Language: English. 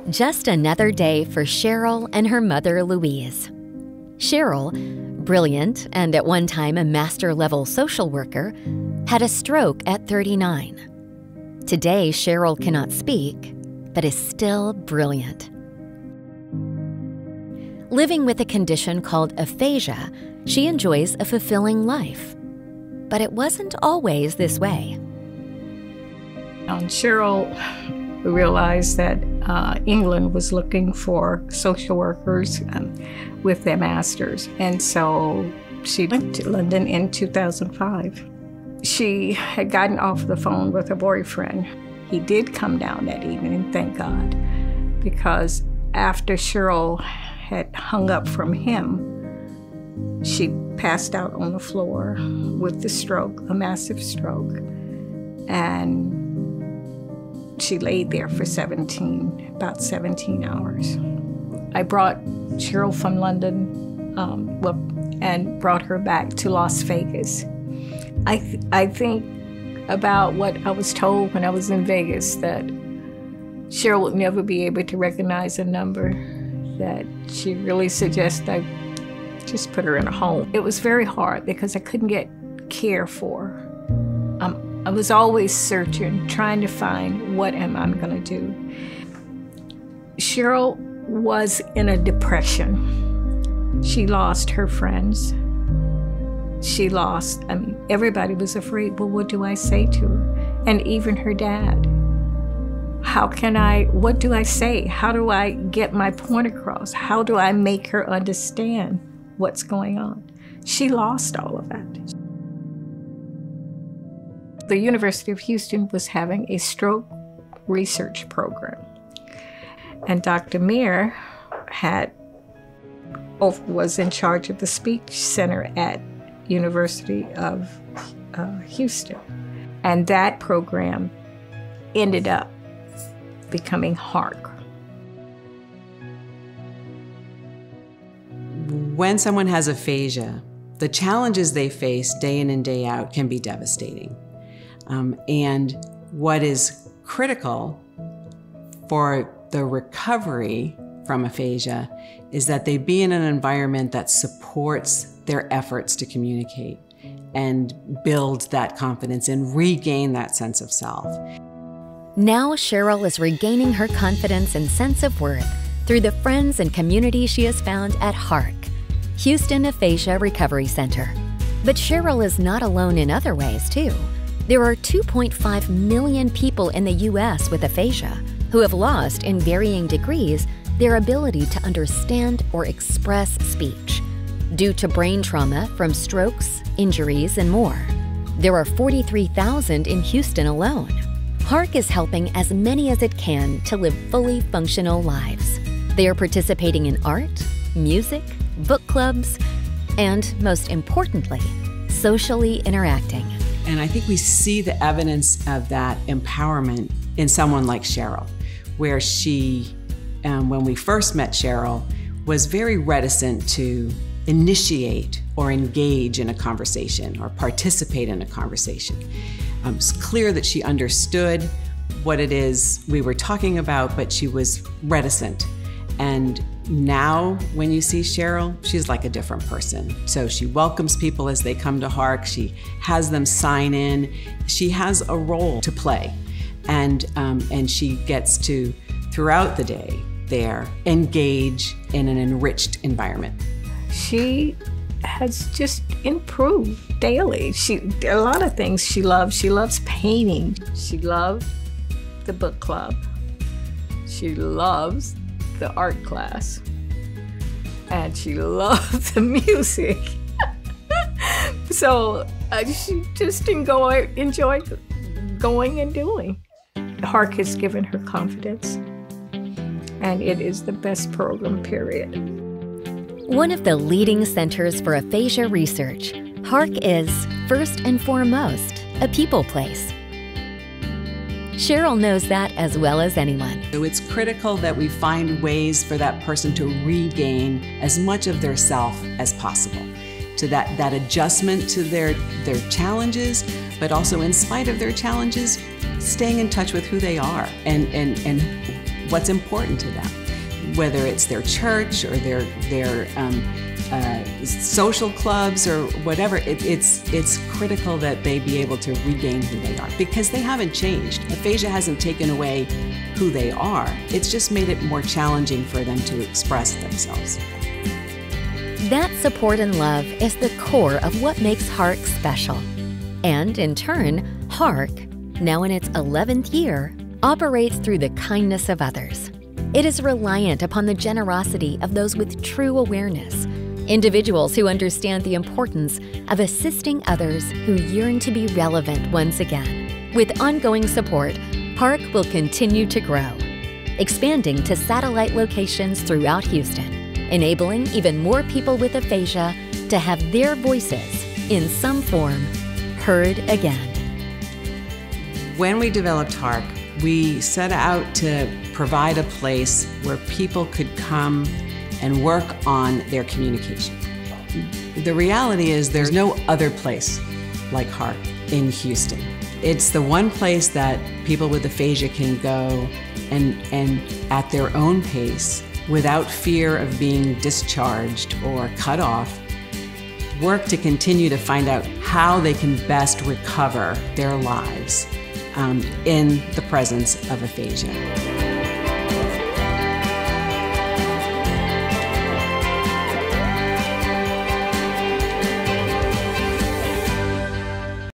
Just another day for Cheryl and her mother, Louise. Cheryl, brilliant and at one time a master-level social worker, had a stroke at 39. Today, Cheryl cannot speak, but is still brilliant. Living with a condition called aphasia, she enjoys a fulfilling life. But it wasn't always this way. Cheryl realized that England was looking for social workers with their masters. And so she went to London in 2005. She had gotten off the phone with her boyfriend. He did come down that evening, thank God, because after Cheryl had hung up from him, she passed out on the floor with the stroke, a massive stroke. And she laid there for about 17 hours. I brought Cheryl from London and brought her back to Las Vegas. I think about what I was told when I was in Vegas, that Cheryl would never be able to recognize a number, that she really suggested I just put her in a home. It was very hard because I couldn't get care for her. I was always searching, trying to find what am I going to do. Cheryl was in a depression. She lost her friends. Everybody was afraid, well, what do I say to her? And even her dad. What do I say? How do I get my point across? How do I make her understand what's going on? She lost all of that. The University of Houston was having a stroke research program. And Dr. Meir was in charge of the speech center at University of Houston. And that program ended up becoming HARC. When someone has aphasia, the challenges they face day in and day out can be devastating. And what is critical for the recovery from aphasia is that they be in an environment that supports their efforts to communicate and build that confidence and regain that sense of self. Now Cheryl is regaining her confidence and sense of worth through the friends and community she has found at HARC, Houston Aphasia Recovery Center. But Cheryl is not alone in other ways, too. There are 2.5 million people in the U.S. with aphasia who have lost, in varying degrees, their ability to understand or express speech due to brain trauma from strokes, injuries, and more. There are 43,000 in Houston alone. HARC is helping as many as it can to live fully functional lives. They are participating in art, music, book clubs, and most importantly, socially interacting. And I think we see the evidence of that empowerment in someone like Cheryl, where she, when we first met Cheryl, was very reticent to initiate or engage in a conversation or participate in a conversation. It was clear that she understood what it is we were talking about, but she was reticent. And now, when you see Cheryl, she's like a different person. So she welcomes people as they come to HARC. She has them sign in. She has a role to play. And she gets to, throughout the day there, engage in an enriched environment. She has just improved daily. A lot of things she loves. She loves painting. She loves the book club. She loves the art class. And she loves the music. So she just enjoy going and doing. HARC has given her confidence, and it is the best program, period. One of the leading centers for aphasia research, HARC is, first and foremost, a people place. Cheryl knows that as well as anyone. So it's critical that we find ways for that person to regain as much of their self as possible. To that adjustment to their challenges, but also in spite of their challenges, staying in touch with who they are and what's important to them, whether it's their church or their social clubs or whatever. It's critical that they be able to regain who they are, because they haven't changed. Aphasia hasn't taken away who they are. It's just made it more challenging for them to express themselves. That support and love is the core of what makes HARC special. And in turn, HARC, now in its 11th year, operates through the kindness of others. It is reliant upon the generosity of those with true awareness, individuals who understand the importance of assisting others who yearn to be relevant once again. With ongoing support, HARC will continue to grow, expanding to satellite locations throughout Houston, enabling even more people with aphasia to have their voices, in some form, heard again. When we developed HARC, we set out to provide a place where people could come and work on their communication. The reality is there's no other place like HARC in Houston. It's the one place that people with aphasia can go and at their own pace, without fear of being discharged or cut off, work to continue to find out how they can best recover their lives in the presence of aphasia.